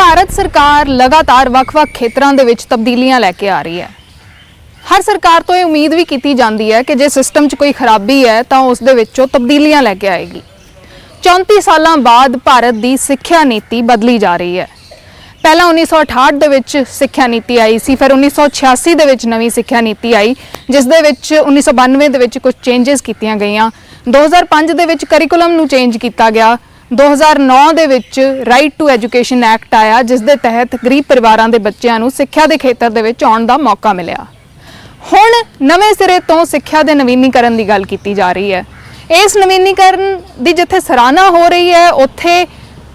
ਭਾਰਤ ਸਰਕਾਰ ਲਗਾਤਾਰ ਵੱਖ-ਵੱਖ ਖੇਤਰਾਂ ਦੇ ਵਿੱਚ ਤਬਦੀਲੀਆਂ ਲੈ ਕੇ ਆ ਰਹੀ ਹੈ। ਹਰ ਸਰਕਾਰ ਤੋਂ ਇਹ ਉਮੀਦ ਵੀ ਕੀਤੀ ਜਾਂਦੀ ਹੈ ਕਿ ਜੇ ਸਿਸਟਮ 'ਚ ਕੋਈ ਖਰਾਬੀ ਹੈ ਤਾਂ ਉਸ ਦੇ ਵਿੱਚੋਂ ਤਬਦੀਲੀਆਂ ਲੈ ਕੇ ਆਏਗੀ। 34 ਸਾਲਾਂ ਬਾਅਦ ਭਾਰਤ ਦੀ ਸਿੱਖਿਆ ਨੀਤੀ ਬਦਲੀ ਜਾ ਰਹੀ ਹੈ। ਪਹਿਲਾਂ 1968 ਦੇ ਵਿੱਚ ਸਿੱਖਿਆ ਨੀਤੀ ਆਈ ਸੀ, ਫਿਰ 1986 ਦੇ ਵਿੱਚ ਨਵੀਂ ਸਿੱਖਿਆ ਨੀਤੀ ਆਈ, ਜਿਸ ਦੇ ਵਿੱਚ 1992 ਦੇ ਵਿੱਚ ਕੁਝ ਚੇਂਜਸ ਕੀਤੀਆਂ ਗਈਆਂ। 2005 ਦੇ ਵਿੱਚ ਕਰਿਕੂਲਮ ਨੂੰ ਚੇਂਜ ਕੀਤਾ ਗਿਆ। 2009 ਦੇ ਵਿੱਚ ਰਾਈਟ ਟੂ ਐਜੂਕੇਸ਼ਨ ਐਕਟ ਆਇਆ, ਜਿਸ ਦੇ ਤਹਿਤ ਗਰੀਬ ਪਰਿਵਾਰਾਂ ਦੇ ਬੱਚਿਆਂ ਨੂੰ ਸਿੱਖਿਆ ਦੇ ਖੇਤਰ ਦੇ ਵਿੱਚ ਆਉਣ ਦਾ ਮੌਕਾ ਮਿਲਿਆ। ਹੁਣ ਨਵੇਂ ਸਿਰੇ ਤੋਂ ਸਿੱਖਿਆ ਦੇ ਨਵੀਨੀਕਰਨ ਦੀ ਗੱਲ ਕੀਤੀ ਜਾ ਰਹੀ ਹੈ। ਇਸ ਨਵੀਨੀਕਰਨ ਦੀ ਜਿੱਥੇ ਸਰਾਹਨਾ ਹੋ ਰਹੀ ਹੈ, ਉੱਥੇ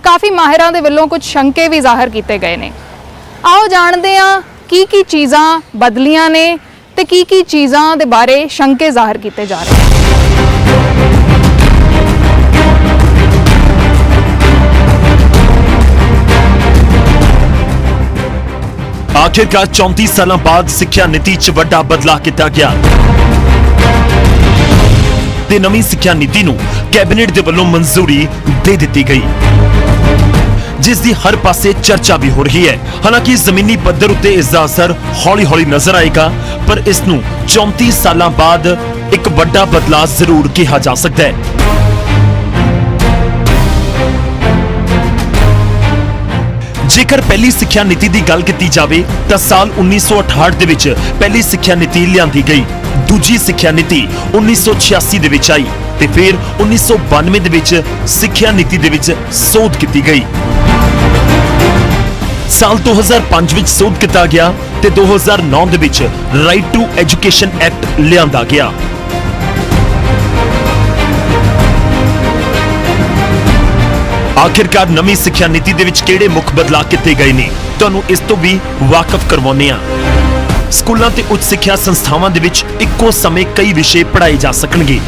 ਕਾਫੀ ਮਾਹਿਰਾਂ ਦੇ ਵੱਲੋਂ ਕੁਝ ਸ਼ੰਕੇ ਵੀ ਜ਼ਾਹਰ ਕੀਤੇ ਗਏ ਨੇ। ਆਓ ਜਾਣਦੇ ਹਾਂ ਕੀ ਚੀਜ਼ਾਂ ਬਦਲੀਆਂ ਨੇ ਤੇ ਕੀ ਚੀਜ਼ਾਂ ਦੇ ਬਾਰੇ ਸ਼ੰਕੇ ਜ਼ਾਹਰ ਕੀਤੇ ਜਾ ਰਹੇ ਨੇ। आखिरकार 34 साल बाद सिक्ख्या नीति च वड्डा बदलाव किया गया ते नवीं सिक्ख्या नीति नूं कैबिनेट दे वल्लों मंजूरी दे दी गई, जिस दी हर पासे चर्चा भी हो रही है। हालांकि जमीनी पद्धर उत्ते इसका असर हौली हौली नजर आएगा, पर इस नूं 34 साल बाद एक वड्डा बदलाव जरूर कहा जा सकता है। जेकर पहली सिक्ख्या नीति की गल की जाए तो साल 1968 दे विच पहली सिक्ख्या नीति लियांदी गई। दूजी सिक्ख्या नीति 1986 दे विच आई ते फिर 1992 दे विच सिक्ख्या नीति दे विच सोध की गई। साल 2005 विच सोध किया गया ते 2009 दे विच राइट टू एजुकेशन एक्ट लियांदा गया। आखिरकार नवीं सिक्ख्या नीति दे विच किहड़े मुख बदलाव किए गए ने, तुहानूं इस तो भी वाकफ करवाउने आ। स्कूलों ते उच्च सिक्ख्या संस्थावां दे विच इक्को समय कई विषय पढ़ाए जा सकणगे।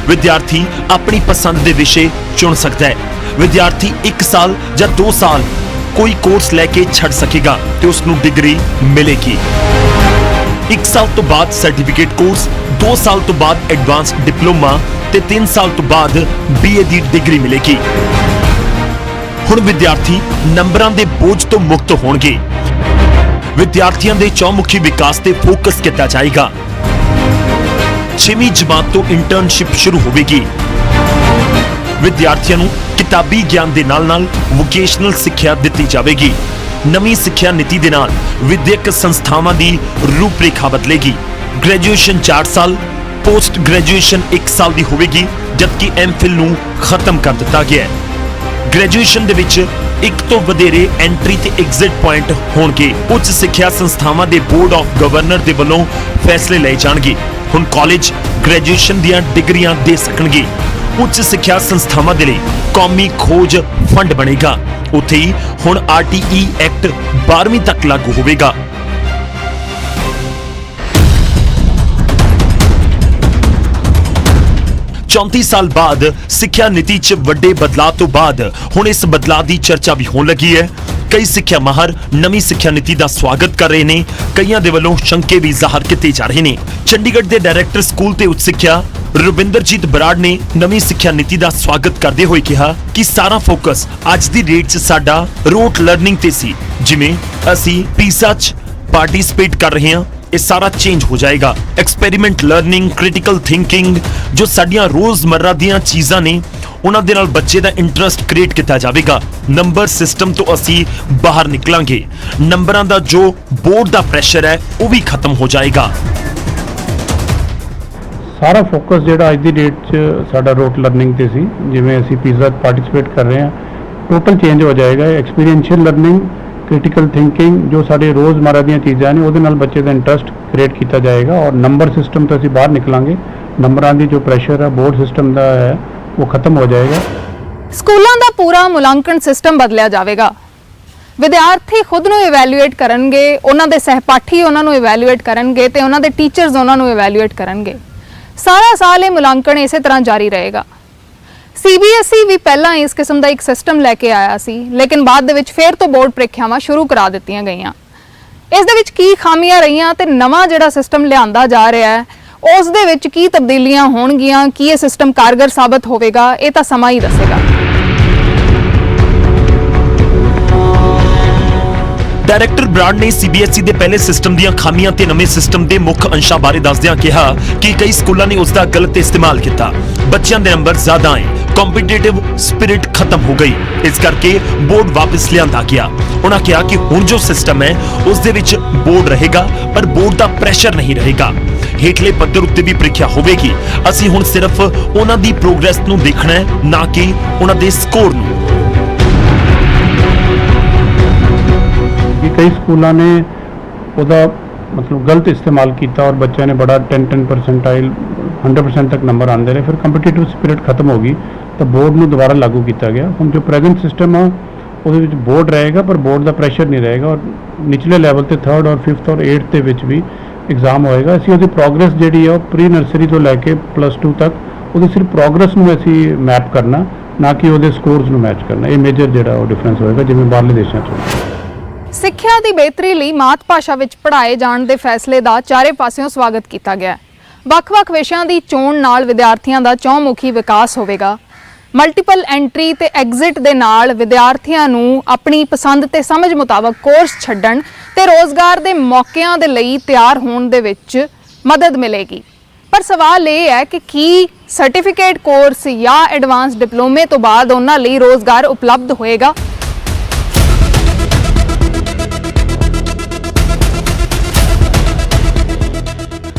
विद्यार्थी अपनी पसंद दे विषय चुन सकता है। विद्यार्थी 1 साल या 2 साल कोई कोर्स लैके छड़ सकेगा ते उसनूं डिग्री मिलेगी। 1 साल तो बाद सर्टिफिकेट कोर्स, 2 साल तो बाद एडवांस डिप्लोमा ते 3 साल तो बाद BA दी डिग्री मिलेगी। हुण विद्यार्थी नंबरां दे बोझ तो मुक्त होणगे। विद्यार्थियों के चौमुखी विकास ते फोकस किया जाएगा। 6वीं जमात तो इंटर्नशिप शुरू होगी। विद्यार्थियों नूं किताबी ज्ञान दे नाल-नाल वोकेशनल सिक्ख्या दित्ती जाएगी। नवीं सिक्ख्या नीति दे नाल विद्यक संस्थावां दी रूपरेखा बदलेगी। ग्रेजुएशन 4 साल, पोस्ट ग्रेजुएशन 1 साल की होगी, जबकि MPhil नूं खत्म कर दिता गया है। ग्रेजुएशन दे विच एक तो वधेरे एंट्री ते एग्जिट पॉइंट होणगे। उच्च सिक्ख्या संस्थावां दे बोर्ड ऑफ गवर्नर दे वल्लों फैसले लए जाणगे। हुण कॉलेज ग्रेजुएशन दीआं डिग्रियां दे सकणगे। उच्च सिक्ख्या संस्थावां दे लई कौमी खोज फंड बनेगा। उत्थे ही हुण RTE एक्ट 12वीं तक लागू होवेगा। चौंतीस साल बाद सिक्ख्या नीति च वड्डे बदलाव तो बाद हुण इस बदलाव की चर्चा भी होने लगी है। कई सिक्ख्या माहर नवीं सिक्ख्या नीति का स्वागत कर रहे हैं, कईयां दे वल्लों शंके भी जाहिर किए जा रहे हैं। चंडीगढ़ के डायरैक्टर स्कूल ते उच्च सिक्ख्या रुबिंदरजीत बराड़ ने नवीं सिक्ख्या नीति का स्वागत करते हुए कहा कि सारा फोकस अज दी डेट च साडा रोट लर्निंग ते सी। जिवें असीं पीसा च पार्टिसिपेट कर रहे हैं, ये सारा चेंज हो जाएगा। एक्सपेरिमेंट लर्निंग, क्रिटिकल थिंकिंग जो साडियां रोजमर्रा दीयां चीज़ां ने, उन्हां दे नाल बच्चे दा इंटरस्ट क्रिएट किया जाएगा। नंबर सिस्टम तो असी बाहर निकलांगे। नंबरां दा जो बोर्ड दा प्रेशर है वो भी खत्म हो जाएगा। सारा फोकस जिहड़ा अज दी डेट च साडा रोट लर्निंग ते सी, जिवें असी पीज़ा पार्टिसिपेट कर रहे हैं, टोटल चेंज हो जाएगा। एक्सपीरियंशियल लर्निंग, क्रिटिकल थिंकिंग जो साढ़े रोज़मर्रा दी चीज़ां ने उहदे नाल बच्चे दा इंटरस्ट क्रिएट किया जाएगा। और नंबर सिस्टम तो असीं बाहर निकलांगे। नंबरां दी जो प्रेशर है बोर्ड सिस्टम दा है वो खत्म हो जाएगा। स्कूलों का पूरा मुलांकन सिस्टम बदलिया जाएगा। विद्यार्थी खुद नूं इवैल्यूएट करनगे, उन्हां दे सहपाठी उन्हां नूं इवैल्यूएट करनगे ते उन्हां दे टीचर्स उन्हां नूं इवैल्यूएट करनगे। सारा साल ये मुलांकन इस तरह जारी रहेगा। CBSE भी पहला इस किस्म का एक सिस्टम लैके आया सी, लेकिन बाद दे विच फिर तो बोर्ड प्रीख्यावां शुरू करा दित्तियां गईयां। इस दे विच की खामियां रहीआं ते नवां जिहड़ा सिस्टम लिआंदा जा रहा है उस दे विच की तब्दीलियां होणगीआं, की ये सिस्टम कारगर साबित होवेगा, ये तां समां ही दसेगा। ਡਾਇਰੈਕਟਰ ਬਰਾੜ ਨੇ ਸੀਬੀਐਸਈ ਦੇ ਪਹਿਲੇ ਸਿਸਟਮ ਦੀਆਂ ਖਾਮੀਆਂ ਤੇ ਨਵੇਂ ਸਿਸਟਮ ਦੇ ਮੁੱਖ ਅੰਸ਼ਾਂ ਬਾਰੇ ਦੱਸਦਿਆਂ ਕਿਹਾ ਕਿ ਕਈ ਸਕੂਲਾਂ ਨੇ ਉਸ ਦਾ ਗਲਤ ਇਸਤੇਮਾਲ ਕੀਤਾ। ਬੱਚਿਆਂ ਦੇ ਨੰਬਰ ਜ਼ਿਆਦਾ ਆਏ, ਕੰਪੀਟੀਟਿਵ ਸਪਿਰਿਟ ਖਤਮ ਹੋ ਗਈ, ਇਸ ਕਰਕੇ ਬੋਰਡ ਵਾਪਸ ਲਿਆਂਦਾ ਗਿਆ। ਉਹਨਾਂ ਕਿਹਾ ਕਿ ਹੁਣ ਜੋ ਸਿਸਟਮ ਹੈ ਉਸ ਦੇ ਵਿੱਚ ਬੋਰਡ ਰਹੇਗਾ ਪਰ ਬੋਰਡ ਦਾ ਪ੍ਰੈਸ਼ਰ ਨਹੀਂ ਰਹੇਗਾ। ਹੇਠਲੇ ਪੱਧਰ ਉੱਤੇ ਵੀ ਪ੍ਰੀਖਿਆ ਹੋਵੇਗੀ। ਅਸੀਂ ਹੁਣ ਸਿਰਫ ਉਹਨਾਂ ਦੀ ਪ੍ਰੋਗਰੈਸ ਨੂੰ ਦੇਖਣਾ ਹੈ, ਨਾ ਕਿ ਉਹਨਾਂ ਦੇ ਸਕੋਰ ਨੂੰ। ਕਿ ਕਈ ਸਕੂਲਾਂ ਨੇ ਉਹਦਾ ਮਤਲਬ ਗਲਤ ਇਸਤੇਮਾਲ ਕੀਤਾ ਔਰ ਬੱਚਿਆਂ ਨੇ ਬੜਾ 10 ਪਰਸੈਂਟਾਈਲ 100% ਤੱਕ ਨੰਬਰ ਆਉਂਦੇ ਰਹੇ, ਫਿਰ ਕੰਪੀਟੀਟਿਵ ਸਪਿਰਿਟ ਖਤਮ ਹੋ ਗਈ ਤਾਂ ਬੋਰਡ ਨੂੰ ਦੁਬਾਰਾ ਲਾਗੂ ਕੀਤਾ ਗਿਆ। ਹੁਣ ਜੋ ਪ੍ਰੈਜ਼ੈਂਟ ਸਿਸਟਮ ਆ ਉਹਦੇ ਵਿੱਚ ਬੋਰਡ ਰਹੇਗਾ ਪਰ ਬੋਰਡ ਦਾ ਪ੍ਰੈਸ਼ਰ ਨਹੀਂ ਰਹੇਗਾ ਔਰ ਨਿਚਲੇ ਲੈਵਲ ਤੇ 3rd ਔਰ 5th ਔਰ 8th ਦੇ ਵਿੱਚ ਵੀ ਐਗਜ਼ਾਮ ਹੋਏਗਾ। ਅਸੀਂ ਉਹਦੀ ਪ੍ਰੋਗਰੈਸ ਜਿਹੜੀ ਆ ਉਹ ਪ੍ਰੀ ਨਰਸਰੀ ਤੋਂ ਲੈ ਕੇ +2 ਤੱਕ ਉਹਦੀ ਸਿਰਫ ਪ੍ਰੋਗਰੈਸ ਨੂੰ ਅਸੀਂ ਮੈਪ ਕਰਨਾ, ਨਾ ਕਿ ਉਹਦੇ ਸਕੋਰਸ ਨੂੰ ਮੈਚ ਕਰਨਾ। ਇਹ ਮੇਜਰ ਜਿਹੜਾ ਉਹ ਡਿਫਰੈਂਸ ਹੋਏਗਾ ਜਿਵੇਂ ਬਾਹਰਲੇ ਦੇਸ਼ਾਂ 'ਚ। ਸਿੱਖਿਆ ਦੀ ਬਿਹਤਰੀ ਲਈ ਮਾਤ ਭਾਸ਼ਾ ਵਿੱਚ ਪੜ੍ਹਾਏ ਜਾਣ ਦੇ ਫੈਸਲੇ ਦਾ ਚਾਰੇ ਪਾਸਿਓਂ ਸਵਾਗਤ ਕੀਤਾ ਗਿਆ। ਵੱਖ-ਵੱਖ ਵਿਸ਼ਿਆਂ ਦੀ ਚੋਣ ਨਾਲ ਵਿਦਿਆਰਥੀਆਂ ਦਾ ਚੌਮੁਖੀ ਵਿਕਾਸ ਹੋਵੇਗਾ। ਮਲਟੀਪਲ ਐਂਟਰੀ ਤੇ ਐਗਜ਼ਿਟ ਦੇ ਨਾਲ ਵਿਦਿਆਰਥੀਆਂ ਨੂੰ ਆਪਣੀ ਪਸੰਦ ਤੇ ਸਮਝ ਮੁਤਾਬਕ ਕੋਰਸ ਛੱਡਣ ਤੇ ਰੋਜ਼ਗਾਰ ਦੇ ਮੌਕਿਆਂ ਦੇ ਲਈ ਤਿਆਰ ਹੋਣ ਦੇ ਵਿੱਚ ਮਦਦ ਮਿਲੇਗੀ। ਪਰ ਸਵਾਲ ਇਹ ਹੈ ਕਿ ਕੀ ਸਰਟੀਫਿਕੇਟ ਕੋਰਸ ਜਾਂ ਐਡਵਾਂਸ ਡਿਪਲੋਮੇ ਤੋਂ ਬਾਅਦ ਉਹਨਾਂ ਲਈ ਰੋਜ਼ਗਾਰ ਉਪਲਬਧ ਹੋਏਗਾ?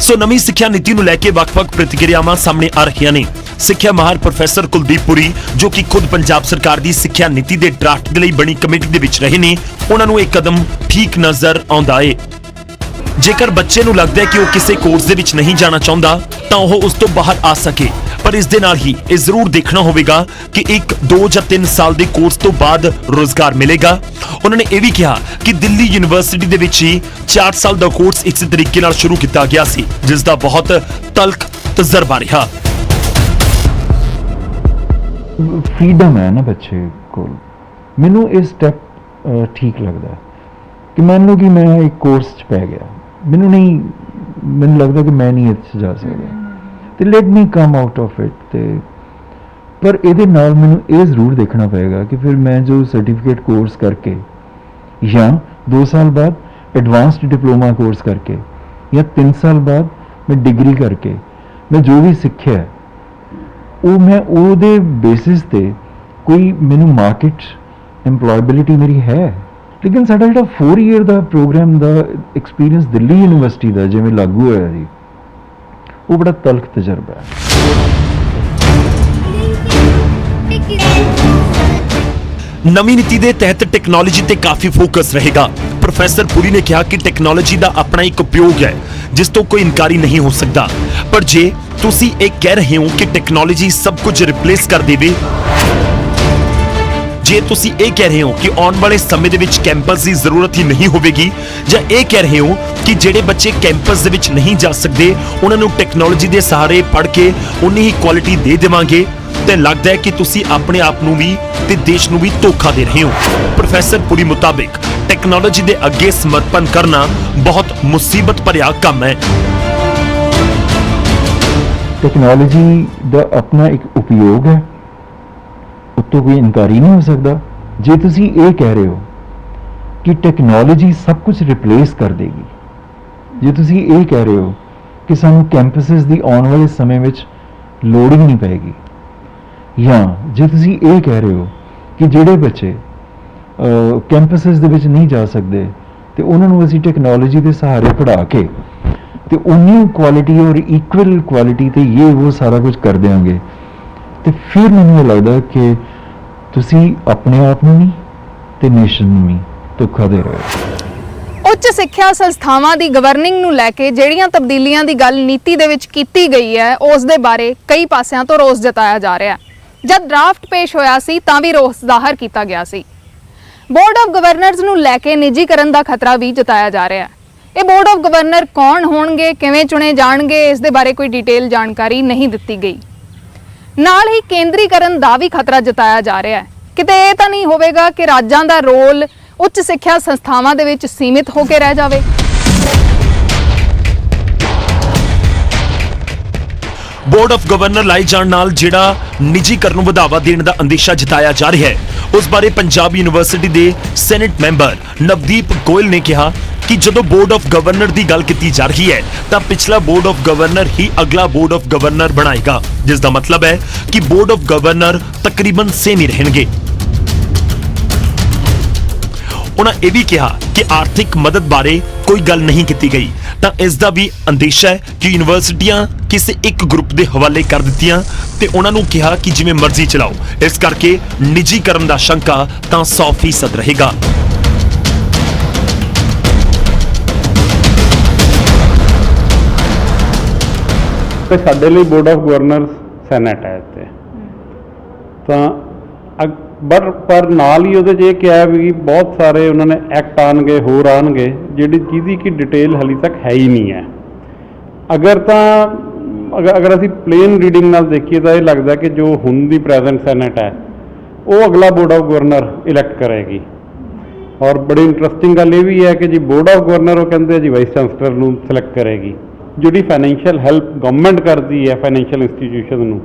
ਸੋ ਨਵੀਂ ਸਿੱਖਿਆ ਨੀਤੀ ਨੂੰ ਲੈ ਕੇ ਵੱਖ-ਵੱਖ ਪ੍ਰਤੀਕਿਰਿਆਵਾਂ ਸਾਹਮਣੇ ਆ ਰਹੀਆਂ ਨੇ। ਸਿੱਖਿਆ ਮਾਹਰ ਪ੍ਰੋਫੈਸਰ ਕੁਲਦੀਪ ਪੁਰੀ, ਜੋ ਕਿ ਖੁਦ ਪੰਜਾਬ ਸਰਕਾਰ ਦੀ ਸਿੱਖਿਆ ਨੀਤੀ ਦੇ ਡਰਾਫਟ ਦੇ ਲਈ ਬਣੀ ਕਮੇਟੀ ਦੇ ਵਿੱਚ ਰਹੇ ਨੇ, ਉਹਨਾਂ ਨੂੰ ਇਹ ਕਦਮ ਠੀਕ ਨਜ਼ਰ ਆਉਂਦਾ ਏ। ਜੇਕਰ ਬੱਚੇ ਨੂੰ ਲੱਗਦਾ ਹੈ ਕਿ ਉਹ ਕਿਸੇ ਕੋਰਸ ਦੇ ਵਿੱਚ ਨਹੀਂ ਜਾਣਾ ਚਾਹੁੰਦਾ ਤਾਂ ਉਹ ਉਸ ਤੋਂ ਬਾਹਰ ਆ ਸਕੇ, ਪਰ ਇਸ ਦੇ ਨਾਲ ਹੀ ਇਹ ਜ਼ਰੂਰ ਦੇਖਣਾ ਹੋਵੇਗਾ ਕਿ 1, 2 ਜਾਂ 3 ਸਾਲ ਦੇ ਕੋਰਸ ਤੋਂ ਬਾਅਦ ਰੋਜ਼ਗਾਰ ਮਿਲੇਗਾ। ਉਹਨਾਂ ਨੇ ਇਹ ਵੀ ਕਿਹਾ ਕਿ ਦਿੱਲੀ ਯੂਨੀਵਰਸਿਟੀ ਦੇ ਵਿੱਚ ਹੀ 4 ਸਾਲ ਦਾ ਕੋਰਸ ਇਸੇ ਤਰੀਕੇ ਨਾਲ ਸ਼ੁਰੂ ਕੀਤਾ ਗਿਆ ਸੀ, ਜਿਸ ਦਾ ਬਹੁਤ ਤਲਖ ਤਜਰਬਾ ਰਿਹਾ। ਫਰੀडम है ना बच्चे को, मैनू ये स्टैप ठीक लगता है कि मान लो कि मैं एक कोर्स च पै गया, मैनू लगता कि मैं नहीं इस जा सकता, तो let me come out of it. ते पर ਇਹਦੇ ਨਾਲ ਮੈਨੂੰ ਇਹ ਜ਼ਰੂਰ ਦੇਖਣਾ ਪਏਗਾ ਕਿ ਫਿਰ ਮੈਂ ਜੋ ਸਰਟੀਫਿਕੇਟ ਕੋਰਸ ਕਰਕੇ ਜਾਂ 2 ਸਾਲ ਬਾਅਦ ਐਡਵਾਂਸਡ ਡਿਪਲੋਮਾ ਕੋਰਸ ਕਰਕੇ ਜਾਂ 3 ਸਾਲ ਬਾਅਦ ਮੈਂ ਡਿਗਰੀ ਕਰਕੇ ਮੈਂ ਜੋ ਵੀ ਸਿੱਖਿਆ ਉਹ ਮੈਂ ਉਹਦੇ ਬੇਸਿਸ ਤੇ ਕੋਈ ਮੈਨੂੰ ਮਾਰਕੀਟ ਐਮਪਲੋਇਬਿਲਿਟੀ ਮੇਰੀ ਹੈ। ਲੇਕਿਨ ਸਾਡਾ ਜਿਹੜਾ 4 ਈਅਰ ਦਾ ਪ੍ਰੋਗਰਾਮ ਦਾ ਐਕਸਪੀਰੀਅੰਸ ਦਿੱਲੀ ਯੂਨੀਵਰਸਿਟੀ ਦਾ ਜਿਵੇਂ ਲਾਗੂ ਹੋਇਆ ਜੀ, ਉਹ ਬੜਾ ਤਲਖ ਤਜਰਬਾ ਹੈ। ਨਵੀਂ ਨੀਤੀ ਦੇ ਤਹਿਤ ਟੈਕਨੋਲੋਜੀ ਤੇ ਕਾਫੀ ਫੋਕਸ ਰਹੇਗਾ। ਪ੍ਰੋਫੈਸਰ ਪੁਰੀ ਨੇ ਕਿਹਾ ਕਿ ਟੈਕਨੋਲੋਜੀ ਦਾ ਆਪਣਾ ਇੱਕ ਉਪਯੋਗ ਹੈ ਜਿਸ ਤੋਂ ਕੋਈ ਇਨਕਾਰੀ ਨਹੀਂ ਹੋ ਸਕਦਾ, ਪਰ ਜੇ ਤੁਸੀਂ ਇਹ ਕਹਿ ਰਹੇ ਹੋ ਕਿ ਟੈਕਨੋਲੋਜੀ ਸਭ ਕੁਝ ਰਿਪਲੇਸ ਕਰ ਦੇਵੇ, ਜੇ ਤੁਸੀਂ ਇਹ ਕਹਿ ਰਹੇ ਹੋ ਕਿ ਆਉਣ ਵਾਲੇ ਸਮੇਂ ਦੇ ਵਿੱਚ ਕੈਂਪਸ ਦੀ ਜ਼ਰੂਰਤ ਹੀ ਨਹੀਂ ਹੋਵੇਗੀ, ਜਾਂ ਇਹ ਕਹਿ ਰਹੇ ਹੋ ਕਿ ਜਿਹੜੇ ਬੱਚੇ ਕੈਂਪਸ ਦੇ ਵਿੱਚ ਨਹੀਂ ਜਾ ਸਕਦੇ ਉਹਨਾਂ ਨੂੰ ਟੈਕਨੋਲੋਜੀ ਦੇ ਸਹਾਰੇ ਪੜ੍ਹ ਕੇ ਉਨੀ ਹੀ ਕੁਆਲਿਟੀ ਦੇ ਦੇਵਾਂਗੇ, ਤੇ ਲੱਗਦਾ ਹੈ ਕਿ ਤੁਸੀਂ ਆਪਣੇ ਆਪ ਨੂੰ ਵੀ ਤੇ ਦੇਸ਼ ਨੂੰ ਵੀ ਧੋਖਾ ਦੇ ਰਹੇ ਹੋ। ਪ੍ਰੋਫੈਸਰ ਪੁਰੀ ਮੁਤਾਬਿਕ ਟੈਕਨੋਲੋਜੀ ਦੇ ਅੱਗੇ ਸਮਰਪਣ ਕਰਨਾ ਬਹੁਤ ਮੁਸੀਬਤ ਭਰਿਆ ਕੰਮ ਹੈ। ਟੈਕਨੋਲੋਜੀ ਦਾ ਆਪਣਾ ਇੱਕ ਉਪਯੋਗ ਹੈ, ਉੱਤੋਂ ਕੋਈ ਇਨਕਾਰੀ ਨਹੀਂ ਹੋ ਸਕਦਾ। ਜੇ ਤੁਸੀਂ ਇਹ ਕਹਿ ਰਹੇ ਹੋ ਕਿ ਟੈਕਨੋਲੋਜੀ ਸਭ ਕੁਝ ਰਿਪਲੇਸ ਕਰ ਦੇਗੀ, ਜੇ ਤੁਸੀਂ ਇਹ ਕਹਿ ਰਹੇ ਹੋ ਕਿ ਸਾਨੂੰ ਕੈਂਪਸਸ ਦੀ ਆਉਣ ਵਾਲੇ ਸਮੇਂ ਵਿੱਚ ਲੋੜ ਹੀ ਨਹੀਂ ਪਏਗੀ, ਜਾਂ ਜੇ ਤੁਸੀਂ ਇਹ ਕਹਿ ਰਹੇ ਹੋ ਕਿ ਜਿਹੜੇ ਬੱਚੇ ਕੈਂਪਸਸ ਦੇ ਵਿੱਚ ਨਹੀਂ ਜਾ ਸਕਦੇ ਤੇ ਉਹਨਾਂ ਨੂੰ ਅਸੀਂ ਟੈਕਨੋਲੋਜੀ ਦੇ ਸਹਾਰੇ ਪੜ੍ਹਾ ਕੇ ਤੇ ਉਨੀ ਕੁਆਲਿਟੀ ਔਰ ਇਕੁਅਲ ਕੁਆਲਿਟੀ ਤੇ ਉਹ ਸਾਰਾ ਕੁਝ ਕਰ ਦੇਵਾਂਗੇ, ਤੇ ਫਿਰ ਮੈਨੂੰ ਇਹ ਲੱਗਦਾ ਕਿ ਤੁਸੀਂ ਆਪਣੇ ਆਪ ਨੂੰ ਨਹੀਂ ਤੇ ਨੇਸ਼ਨ ਨੂੰ ਵੀ ਧੋਖਾ ਦੇ ਰਹੇ ਹੋ। ਉੱਚ ਸਿੱਖਿਆ ਸੰਸਥਾਵਾਂ ਦੀ ਗਵਰਨਿੰਗ ਨੂੰ ਲੈ ਕੇ ਜਿਹੜੀਆਂ ਤਬਦੀਲੀਆਂ ਦੀ ਗੱਲ ਨੀਤੀ ਦੇ ਵਿੱਚ ਕੀਤੀ ਗਈ ਹੈ, ਉਸ ਦੇ ਬਾਰੇ ਕਈ ਪਾਸਿਆਂ ਤੋਂ ਰੋਸ ਜਤਾਇਆ ਜਾ ਰਿਹਾ ਹੈ। ਜਦ ਡਰਾਫਟ ਪੇਸ਼ ਹੋਇਆ ਸੀ ਤਾਂ ਵੀ ਰੋਸ ਜ਼ਾਹਰ ਕੀਤਾ ਗਿਆ ਸੀ। ਬੋਰਡ ਆਫ ਗਵਰਨਰਸ ਨੂੰ ਲੈ ਕੇ ਨਿੱਜੀਕਰਨ ਦਾ ਖਤਰਾ ਵੀ ਜਤਾਇਆ ਜਾ ਰਿਹਾ ਹੈ। ਇਹ ਬੋਰਡ ਆਫ ਗਵਰਨਰ ਕੌਣ ਹੋਣਗੇ, ਕਿਵੇਂ ਚੁਣੇ ਜਾਣਗੇ, ਇਸ ਦੇ ਬਾਰੇ ਕੋਈ ਡਿਟੇਲ ਜਾਣਕਾਰੀ ਨਹੀਂ ਦਿੱਤੀ ਗਈ। ਨਾਲ ਹੀ ਕੇਂਦਰੀਕਰਨ ਦਾ ਵੀ ਖਤਰਾ ਜਤਾਇਆ ਜਾ ਰਿਹਾ ਹੈ। ਕਿਤੇ ਇਹ ਤਾਂ ਨਹੀਂ ਹੋਵੇਗਾ ਕਿ ਰਾਜਾਂ ਦਾ ਰੋਲ ਉੱਚ ਸਿੱਖਿਆ ਸੰਸਥਾਵਾਂ ਦੇ ਵਿੱਚ ਸੀਮਿਤ ਹੋ ਕੇ ਰਹਿ ਜਾਵੇ। ਬੋਰਡ ਆਫ ਗਵਰਨਰ ਲਾਏ ਜਾਣ ਨਾਲ ਜਿਹੜਾ ਨਿੱਜੀਕਰਨ ਨੂੰ ਵਧਾਵਾ ਦੇਣ ਦਾ ਅੰਦੇਸ਼ਾ ਜਤਾਇਆ ਜਾ ਰਿਹਾ ਹੈ, ਉਸ ਬਾਰੇ ਪੰਜਾਬ ਯੂਨੀਵਰਸਿਟੀ ਦੇ ਸੈਨੇਟ ਮੈਂਬਰ ਨਵਦੀਪ ਗੋਇਲ ਨੇ ਕਿਹਾ ਕਿ ਜਦੋਂ ਬੋਰਡ ਆਫ ਗਵਰਨਰ ਦੀ ਗੱਲ ਕੀਤੀ ਜਾ ਰਹੀ ਹੈ ਤਾਂ ਪਿਛਲਾ ਬੋਰਡ ਆਫ ਗਵਰਨਰ ਹੀ ਅਗਲਾ ਬੋਰਡ ਆਫ ਗਵਰਨਰ ਬਣਾਏਗਾ, ਜਿਸ ਦਾ ਮਤਲਬ ਹੈ ਕਿ ਬੋਰਡ ਆਫ ਗਵਰਨਰ ਤਕਰੀਬਨ ਸੇਮ ਹੀ ਰਹਿਣਗੇ। ਉਹਨਾਂ ਇਹ ਵੀ ਕਿਹਾ ਕਿ ਆਰਥਿਕ ਮਦਦ ਬਾਰੇ ਕੋਈ ਗੱਲ ਨਹੀਂ ਕੀਤੀ ਗਈ ਤਾਂ ਇਸ ਦਾ ਵੀ ਅੰਦੇਸ਼ਾ ਹੈ ਕਿ ਯੂਨੀਵਰਸਿਟੀਆਂ ਕਿਸੇ ਇੱਕ ਗਰੁੱਪ ਦੇ ਹਵਾਲੇ ਕਰ ਦਿੱਤੀਆਂ ਤੇ ਉਹਨਾਂ ਨੂੰ ਕਿਹਾ ਕਿ ਜਿਵੇਂ ਮਰਜ਼ੀ ਚਲਾਓ, ਇਸ ਕਰਕੇ ਨਿੱਜੀਕਰਨ ਦਾ ਸ਼ੰਕਾ ਤਾਂ 100% ਰਹੇਗਾ। ਤੇ ਸਾਡੇ ਲਈ ਬੋਰਡ ਆਫ ਗਵਰਨਰਸ ਸੈਨੇਟ ਹੈ ਇੱਥੇ ਤਾਂ ਪਰ ਨਾਲ ਹੀ ਉਹਦੇ 'ਚ ਇਹ ਕਿਹਾ ਵੀ ਬਹੁਤ ਸਾਰੇ ਉਹਨਾਂ ਨੇ ਐਕਟ ਆਉਣਗੇ, ਹੋਰ ਆਉਣਗੇ ਜਿਹਦੀ ਕਿ ਡਿਟੇਲ ਹਾਲੇ ਤੱਕ ਹੈ ਹੀ ਨਹੀਂ ਹੈ। ਅਗਰ ਅਸੀਂ ਪਲੇਨ ਰੀਡਿੰਗ ਨਾਲ ਦੇਖੀਏ ਤਾਂ ਇਹ ਲੱਗਦਾ ਕਿ ਜੋ ਹੁਣ ਦੀ ਪ੍ਰੈਜ਼ੈਂਟ ਸੈਨੇਟ ਹੈ ਉਹ ਅਗਲਾ ਬੋਰਡ ਆਫ ਗਵਰਨਰ ਇਲੈਕਟ ਕਰੇਗੀ। ਔਰ ਬੜੀ ਇੰਟਰਸਟਿੰਗ ਗੱਲ ਇਹ ਵੀ ਹੈ ਕਿ ਜੀ ਬੋਰਡ ਆਫ ਗਵਰਨਰ ਉਹ ਕਹਿੰਦੇ ਜੀ ਵਾਈਸ ਚਾਂਸਲਰ ਨੂੰ ਸਿਲੈਕਟ ਕਰੇਗੀ। ਜਿਹੜੀ ਫਾਈਨੈਂਸ਼ੀਅਲ ਹੈਲਪ ਗਵਰਨਮੈਂਟ ਕਰਦੀ ਹੈ ਫਾਈਨੈਂਸ਼ੀਅਲ ਇੰਸਟੀਟਿਊਸ਼ਨ ਨੂੰ,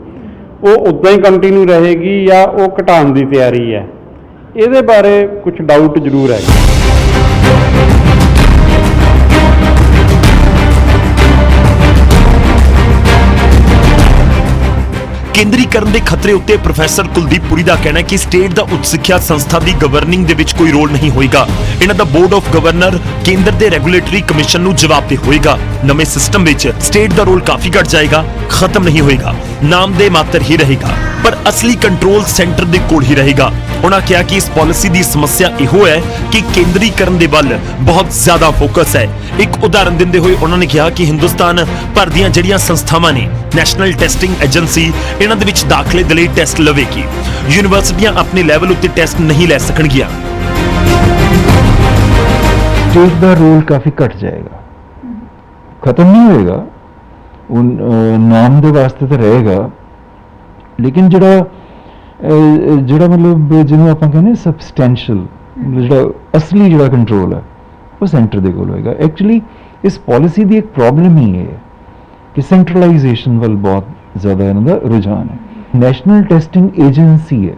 ਉਹ ਉਦਾਂ ਹੀ ਕੰਟੀਨਿਊ ਰਹੇਗੀ ਜਾਂ ਉਹ ਘਟਾਉਣ ਦੀ ਤਿਆਰੀ ਹੈ, ਇਹਦੇ ਬਾਰੇ ਕੁਝ ਡਾਊਟ ਜ਼ਰੂਰ ਹੈ। ਕੇਂਦਰੀਕਰਨ ਦੇ ਖਤਰੇ ਉੱਤੇ ਪ੍ਰੋਫੈਸਰ ਕੁਲਦੀਪ ਪੁਰੀ ਦਾ ਕਹਿਣਾ ਹੈ ਕਿ ਸਟੇਟ ਦਾ ਉੱਚ ਸਿੱਖਿਆ ਸੰਸਥਾ ਦੀ ਗਵਰਨਿੰਗ ਦੇ ਵਿੱਚ ਕੋਈ ਰੋਲ ਨਹੀਂ ਹੋਏਗਾ। ਇਹਨਾਂ ਦਾ ਬੋਰਡ ਆਫ ਗਵਰਨਰ ਕੇਂਦਰ ਦੇ ਰੈਗੂਲੇਟਰੀ ਕਮਿਸ਼ਨ ਨੂੰ ਜਵਾਬਦੇਹ ਹੋਏਗਾ। ਨਵੇਂ ਸਿਸਟਮ ਵਿੱਚ ਸਟੇਟ ਦਾ ਰੋਲ ਕਾਫੀ ਘਟ ਜਾਏਗਾ, ਖਤਮ ਨਹੀਂ ਹੋਏਗਾ, ਨਾਮ ਦੇ ਮਾਤਰ ਹੀ ਰਹੇਗਾ, ਪਰ ਅਸਲੀ ਕੰਟਰੋਲ ਸੈਂਟਰ ਦੇ ਕੋਲ ਹੀ ਰਹੇਗਾ। ਉਹਨਾਂ ਕਿਹਾ ਕਿ ਇਸ ਪਾਲਿਸੀ ਦੀ ਸਮੱਸਿਆ ਇਹੋ ਹੈ ਕਿ ਕੇਂਦਰੀਕਰਨ ਦੇ ਵੱਲ ਬਹੁਤ ਜ਼ਿਆਦਾ ਫੋਕਸ ਹੈ। ਇੱਕ ਉਦਾਹਰਨ ਦਿੰਦੇ ਹੋਏ ਉਹਨਾਂ ਨੇ ਕਿਹਾ ਕਿ ਹਿੰਦੁਸਤਾਨ ਭਰ ਦੀਆਂ ਜਿਹੜੀਆਂ ਸੰਸਥਾਵਾਂ ਨੇ, ਨੈਸ਼ਨਲ ਟੈਸਟਿੰਗ ਏਜੰਸੀ ਇਹਨਾਂ ਦੇ ਵਿੱਚ ਦਾਖਲੇ ਦੇ ਲਈ ਟੈਸਟ ਲਵੇਗੀ। ਯੂਨੀਵਰਸਿਟੀਆਂ ਆਪਣੇ ਲੈਵਲ ਉੱਤੇ ਟੈਸਟ ਨਹੀਂ ਲੈ ਸਕਣਗੀਆਂ। ਸਟੇਟ ਦਾ ਰੋਲ ਕਾਫੀ ਘਟ ਜਾਏਗਾ, ਖਤਮ ਨਹੀਂ ਹੋਏਗਾ, ਉਹ ਨਾਮ ਦੇ ਵਾਸਤੇ ਤਾਂ ਰਹੇਗਾ, ਲੇਕਿਨ ਜਿਹੜਾ ਮਤਲਬ ਜਿਹਨੂੰ ਆਪਾਂ ਕਹਿੰਦੇ ਸਬਸਟੈਂਸ਼ੀਅਲ, ਜਿਹੜਾ ਅਸਲੀ ਜਿਹੜਾ ਕੰਟਰੋਲ ਹੈ ਉਹ ਸੈਂਟਰ ਦੇ ਕੋਲ ਹੋਏਗਾ। ਐਕਚੁਅਲੀ ਇਸ ਪਾਲਿਸੀ ਦੀ ਇੱਕ ਪ੍ਰੋਬਲਮ ਹੀ ਹੈ ਕਿ ਸੈਂਟਰਲਾਈਜੇਸ਼ਨ ਵੱਲ ਬਹੁਤ ਜ਼ਿਆਦਾ ਇਹਨਾਂ ਦਾ ਰੁਝਾਨ ਹੈ। ਨੈਸ਼ਨਲ ਟੈਸਟਿੰਗ ਏਜੰਸੀ ਹੈ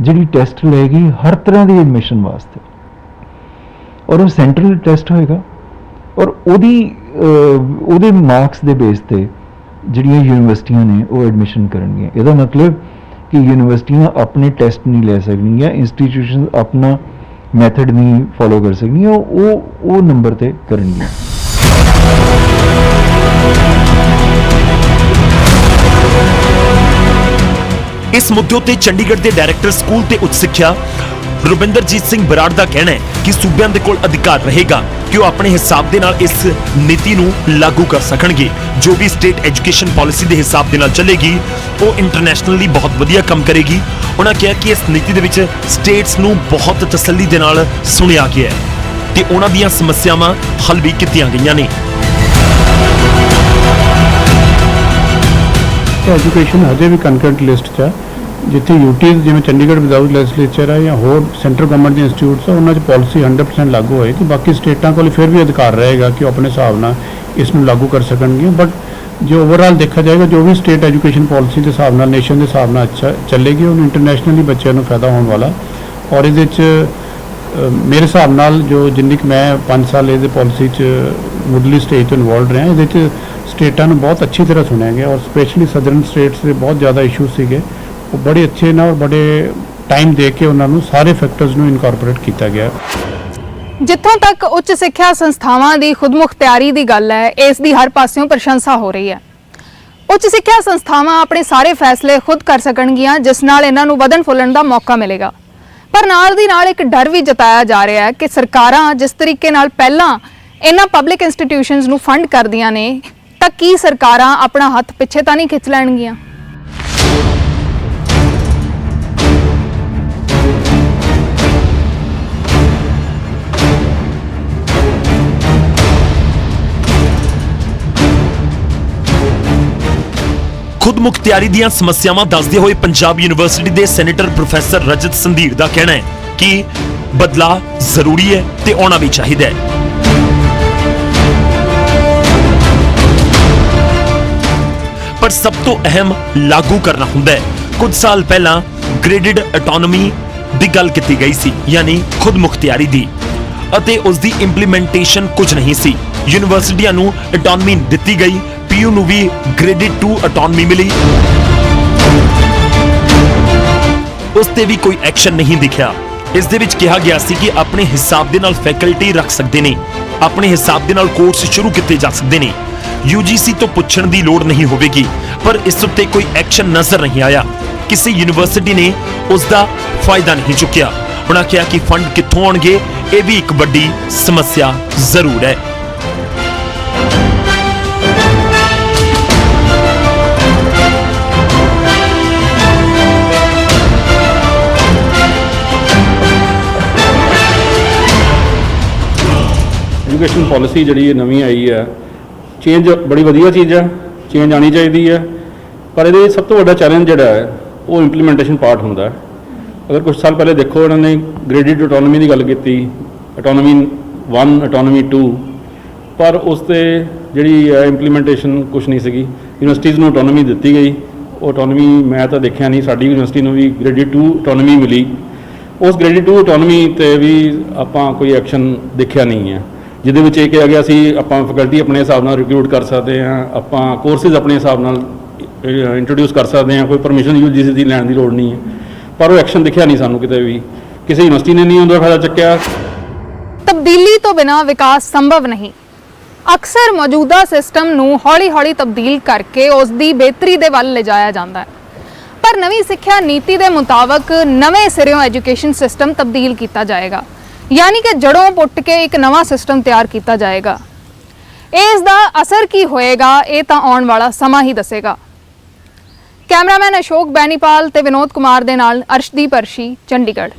ਜਿਹੜੀ ਟੈਸਟ ਲਏਗੀ ਹਰ ਤਰ੍ਹਾਂ ਦੀ ਐਡਮਿਸ਼ਨ ਵਾਸਤੇ, ਔਰ ਉਹ ਸੈਂਟਰਲ ਟੈਸਟ ਹੋਏਗਾ, ਔਰ ਉਹਦੇ ਮਾਰਕਸ ਦੇ ਬੇਸ ਤੇ ਜਿਹੜੀਆਂ ਯੂਨੀਵਰਸਿਟੀਆਂ ਨੇ ਉਹ ਐਡਮਿਸ਼ਨ ਕਰਨਗੀਆਂ। ਇਹਦਾ ਮਤਲਬ ਕਿ ਯੂਨੀਵਰਸਿਟੀਆਂ ਆਪਣੇ ਟੈਸਟ ਨਹੀਂ ਲੈ ਸਕਣਗੀਆਂ, ਇੰਸਟੀਟਿਊਸ਼ਨ ਆਪਣਾ ਮੈਥਡ ਨਹੀਂ ਫੋਲੋ ਕਰ ਸਕਣਗੀਆਂ, ਉਹ ਨੰਬਰ ਤੇ ਕਰਨਗੀਆਂ। ਇਸ ਮੁੱਦੇ ਉੱਤੇ ਚੰਡੀਗੜ੍ਹ ਦੇ ਡਾਇਰੈਕਟਰ ਸਕੂਲ ਤੇ ਉੱਚ ਸਿੱਖਿਆ ਰੁਬਿੰਦਰਜੀਤ ਸਿੰਘ ਬਰਾੜ ਦਾ ਕਹਿਣਾ ਹੈ ਕਿ ਸੂਬਿਆਂ ਦੇ ਕੋਲ ਅਧਿਕਾਰ ਰਹੇਗਾ ਕਿ ਉਹ ਆਪਣੇ ਹਿਸਾਬ ਦੇ ਨਾਲ ਇਸ ਨੀਤੀ ਨੂੰ ਲਾਗੂ ਕਰ ਸਕਣਗੇ। ਜੋ ਵੀ ਸਟੇਟ ਐਜੂਕੇਸ਼ਨ ਪਾਲਿਸੀ ਦੇ ਹਿਸਾਬ ਦੇ ਨਾਲ ਚੱਲੇਗੀ ਉਹ ਇੰਟਰਨੈਸ਼ਨਲੀ ਬਹੁਤ ਵਧੀਆ ਕੰਮ ਕਰੇਗੀ। ਉਹਨਾਂ ਕਿਹਾ ਕਿ ਇਸ ਨੀਤੀ ਦੇ ਵਿੱਚ ਸਟੇਟਸ ਨੂੰ ਬਹੁਤ ਤਸੱਲੀ ਦੇ ਨਾਲ ਸੁਣਿਆ ਗਿਆ ਹੈ ਤੇ ਉਹਨਾਂ ਦੀਆਂ ਸਮੱਸਿਆਵਾਂ ਹੱਲ ਵੀ ਕੀਤੀਆਂ ਗਈਆਂ ਨੇ। ਐਜੂਕੇਸ਼ਨ ਹਜੇ ਵੀ ਕੰਕਰੈਂਟ ਲਿਸਟ 'ਚ ਹੈ, ਜਿੱਥੇ ਯੂਟੀਜ਼ ਜਿਵੇਂ ਚੰਡੀਗੜ੍ਹ ਵਿਦਾਊਟ ਲੈਜਿਸਲੇਚਰ ਹੈ ਜਾਂ ਹੋਰ ਸੈਂਟਰਲ ਗਵਰਨਮੈਂਟ ਦੇ ਇੰਸਟੀਟਿਊਟਸ ਆ, ਉਹਨਾਂ 'ਚ ਪਾਲਿਸੀ 100% ਲਾਗੂ ਹੋਏਗੀ। ਬਾਕੀ ਸਟੇਟਾਂ ਕੋਲ ਫਿਰ ਵੀ ਅਧਿਕਾਰ ਰਹੇਗਾ ਕਿ ਉਹ ਆਪਣੇ ਹਿਸਾਬ ਨਾਲ ਇਸ ਨੂੰ ਲਾਗੂ ਕਰ ਸਕਣਗੀਆਂ। ਬਟ ਜੇ ਓਵਰਆਲ ਦੇਖਿਆ ਜਾਏਗਾ, ਜੋ ਵੀ ਸਟੇਟ ਐਜੂਕੇਸ਼ਨ ਪਾਲਿਸੀ ਦੇ ਹਿਸਾਬ ਨਾਲ, ਨੇਸ਼ਨ ਦੇ ਹਿਸਾਬ ਨਾਲ ਅੱਛਾ ਚੱਲੇਗੀ, ਉਹਨੂੰ ਇੰਟਰਨੈਸ਼ਨਲੀ ਬੱਚਿਆਂ ਨੂੰ ਫਾਇਦਾ ਹੋਣ ਵਾਲਾ। ਔਰ ਇਹਦੇ 'ਚ ਮੇਰੇ ਹਿਸਾਬ ਨਾਲ ਜੋ ਜਿੰਨੀ ਕੁ ਮੈਂ 5 ਸਾਲ ਇਹਦੇ ਪਾਲਿਸੀ 'ਚ ਮੁੱਢਲੀ ਸਟੇਜ ਤੋਂ ਇਨਵੋਲਵ ਰਿਹਾ, ਇਹਦੇ 'ਚ ਸਟੇਟਾਂ ਨੂੰ ਬਹੁਤ ਅੱਛੀ ਤਰ੍ਹਾਂ ਸੁਣਿਆ ਗਿਆ ਔਰ ਸਪੈਸ਼ਲੀ ਸਦਰਨ ਸਟੇਟਸ ਦੇ ਬਹੁਤ ਜ਼ਿਆਦਾ ਇਸ਼ੂ ਸੀਗੇ, ਉਹ ਬੜੇ ਅੱਛੇ ਨਾਲ ਔਰ ਬੜੇ ਟਾਈਮ ਦੇ ਕੇ ਉਹਨਾਂ ਨੂੰ ਸਾਰੇ ਫੈਕਟਰਸ ਨੂੰ ਇਨਕੋਰਪੋਰੇਟ ਕੀਤਾ ਗਿਆ। ਜਿੱਥੋਂ ਤੱਕ ਉੱਚ ਸਿੱਖਿਆ ਸੰਸਥਾਵਾਂ ਦੀ ਖੁਦਮੁਖਤਿਆਰੀ ਦੀ ਗੱਲ ਹੈ, ਇਸ ਦੀ ਹਰ ਪਾਸਿਓਂ ਪ੍ਰਸ਼ੰਸਾ ਹੋ ਰਹੀ ਹੈ। ਉੱਚ ਸਿੱਖਿਆ ਸੰਸਥਾਵਾਂ ਆਪਣੇ ਸਾਰੇ ਫੈਸਲੇ ਖੁਦ ਕਰ ਸਕਣਗੀਆਂ, ਜਿਸ ਨਾਲ ਇਹਨਾਂ ਨੂੰ ਵਧਣ ਫੁੱਲਣ ਦਾ ਮੌਕਾ ਮਿਲੇਗਾ। ਪਰ ਨਾਲ ਦੀ ਨਾਲ ਇੱਕ ਡਰ ਵੀ ਜਤਾਇਆ ਜਾ ਰਿਹਾ ਹੈ ਕਿ ਸਰਕਾਰਾਂ ਜਿਸ ਤਰੀਕੇ ਨਾਲ ਪਹਿਲਾਂ ਇਹਨਾਂ ਪਬਲਿਕ ਇੰਸਟੀਟਿਊਸ਼ਨਸ ਨੂੰ ਫੰਡ ਕਰਦੀਆਂ ਨੇ, ਤਾਂ ਕੀ ਸਰਕਾਰਾਂ ਆਪਣਾ ਹੱਥ ਪਿੱਛੇ ਤਾਂ ਨਹੀਂ ਖਿੱਚ ਲੈਣਗੀਆਂ? ਖੁਦ ਮੁਖਤਿਆਰੀ ਦੀਆਂ ਸਮੱਸਿਆਵਾਂ ਦੱਸਦੇ ਹੋਏ ਪੰਜਾਬ ਯੂਨੀਵਰਸਿਟੀ ਦੇ ਸੈਨੇਟਰ ਪ੍ਰੋਫੈਸਰ ਰਜਤ ਸੰਧੀਰ ਦਾ ਕਹਿਣਾ ਹੈ ਕਿ ਬਦਲਾਅ ਜ਼ਰੂਰੀ ਹੈ ਤੇ ਆਉਣਾ ਵੀ ਚਾਹੀਦਾ ਹੈ। ਪਰ ਸਭ ਤੋਂ ਅਹਿਮ ਲਾਗੂ ਕਰਨਾ ਹੁੰਦਾ ਹੈ। ਕੁਝ ਸਾਲ ਪਹਿਲਾਂ ਗ੍ਰੇਡਡ ਆਟੋਨੋਮੀ ਦੀ ਗੱਲ ਕੀਤੀ ਗਈ ਸੀ, ਯਾਨੀ ਖੁਦ ਮੁਖਤਿਆਰੀ ਦੀ, ਅਤੇ ਉਸ ਦੀ ਇੰਪਲੀਮੈਂਟੇਸ਼ਨ ਕੁਝ ਨਹੀਂ ਸੀ। ਯੂਨੀਵਰਸਿਟੀਆਂ ਨੂੰ ਆਟੋਨੋਮੀ ਦਿੱਤੀ ਗਈ, ਪੀਯੂ ਨੂੰ ਵੀ ਗ੍ਰੇਡਡ 2 ਆਟੋਨੋਮੀ ਮਿਲੀ, ਉਸ ਤੇ ਵੀ ਕੋਈ ਐਕਸ਼ਨ ਨਹੀਂ ਦਿਖਿਆ। ਇਸ ਦੇ ਵਿੱਚ ਕਿਹਾ ਗਿਆ ਸੀ ਕਿ ਆਪਣੇ ਹਿਸਾਬ ਦੇ ਨਾਲ ਫੈਕਲਟੀ ਰੱਖ ਸਕਦੇ ਨੇ, ਆਪਣੇ ਹਿਸਾਬ ਦੇ ਨਾਲ ਕੋਰਸ ਸ਼ੁਰੂ ਕੀਤੇ ਜਾ ਸਕਦੇ ਨੇ, UGC ਤੋਂ ਪੁੱਛਣ ਦੀ ਲੋੜ ਨਹੀਂ ਹੋਵੇਗੀ। ਪਰ ਇਸ ਉੱਤੇ ਕੋਈ ਐਕਸ਼ਨ ਨਜ਼ਰ ਨਹੀਂ ਆਇਆ। ਕਿਸੇ ਯੂਨੀਵਰਸਿਟੀ ਨੇ ਉਸ ਦਾ ਫਾਇਦਾ ਨਹੀਂ ਚੁੱਕਿਆ। ਉਹਨਾਂ ਕਿਹਾ ਕਿ ਫੰਡ ਕਿੱਥੋਂ ਆਉਣਗੇ, ਇਹ ਵੀ ਇੱਕ ਵੱਡੀ ਸਮੱਸਿਆ ਜ਼ਰੂਰ ਹੈ। एजुकेशन पॉलिसी जी नवी आई है, चेंज बड़ी वधिया चीज़ है, चेंज आनी चाहिए है, पर ये सब तो बड़ा चैलेंज जोड़ा है वो इंप्लीमेंटेशन पार्ट होंदा है। अगर कुछ साल पहले देखो इन्होंने ग्रेडिड आटोनोमी की गल की, आटोनोमी 1 आटोनोमी 2, पर उससे जी इंप्लीमेंटेशन कुछ नहीं सी। यूनिवर्सिटीज़ को आटोनोमी दी गई, वो आटोनोमी मैं तो देखा नहीं, साडी यूनिवर्सिटी को भी ग्रेडिड 2 आटोनोमी मिली। उस ग्रेडिड 2 आटोनोमी ते भी आपां कोई एक्शन देखा नहीं है, ਜਿਹਦੇ ਵਿੱਚ ਇਹ ਕਿਹਾ ਗਿਆ ਸੀ ਆਪਾਂ ਫੈਕਲਟੀ ਆਪਣੇ ਹਿਸਾਬ ਨਾਲ ਰਿਕਰੂਟ ਕਰ ਸਕਦੇ ਹਾਂ, ਆਪਾਂ ਕੋਰਸਿਸ ਆਪਣੇ ਹਿਸਾਬ ਨਾਲ ਇੰਟਰੋਡਿਊਸ ਕਰ ਸਕਦੇ ਹਾਂ, ਕੋਈ ਪਰਮਿਸ਼ਨ UGC ਦੀ ਲੈਣ ਦੀ ਲੋੜ ਨਹੀਂ ਹੈ। ਪਰ ਉਹ ਐਕਸ਼ਨ ਦਿਖਿਆ ਨਹੀਂ ਸਾਨੂੰ ਕਿਤੇ ਵੀ, ਕਿਸੇ ਯੂਨੀਵਰਸਿਟੀ ਨੇ ਨਹੀਂ ਉਹਦਾ ਫਾਇਦਾ ਚੱਕਿਆ। ਤਬਦੀਲੀ ਤੋਂ ਬਿਨਾਂ ਵਿਕਾਸ ਸੰਭਵ ਨਹੀਂ। ਅਕਸਰ ਮੌਜੂਦਾ ਸਿਸਟਮ ਨੂੰ ਹੌਲੀ-ਹੌਲੀ ਤਬਦੀਲ ਕਰਕੇ ਉਸ ਦੀ ਬਿਹਤਰੀ ਦੇ ਵੱਲ ਲਿਜਾਇਆ ਜਾਂਦਾ ਹੈ, ਪਰ ਨਵੀਂ ਸਿੱਖਿਆ ਨੀਤੀ ਦੇ ਮੁਤਾਬਕ ਨਵੇਂ ਸਿਰਿਓਂ ਐਜੂਕੇਸ਼ਨ ਸਿਸਟਮ ਤਬਦੀਲ ਕੀਤਾ ਜਾਏਗਾ, यानी कि जड़ों पुट के एक नवा सिस्टम तैयार किया जाएगा। इस दा असर की होएगा ये तो आने वाला समा ही दसेगा। कैमरामैन अशोक बैनीपाल ते विनोद कुमार दे नाल अर्शदीप अर्शी, चंडीगढ़।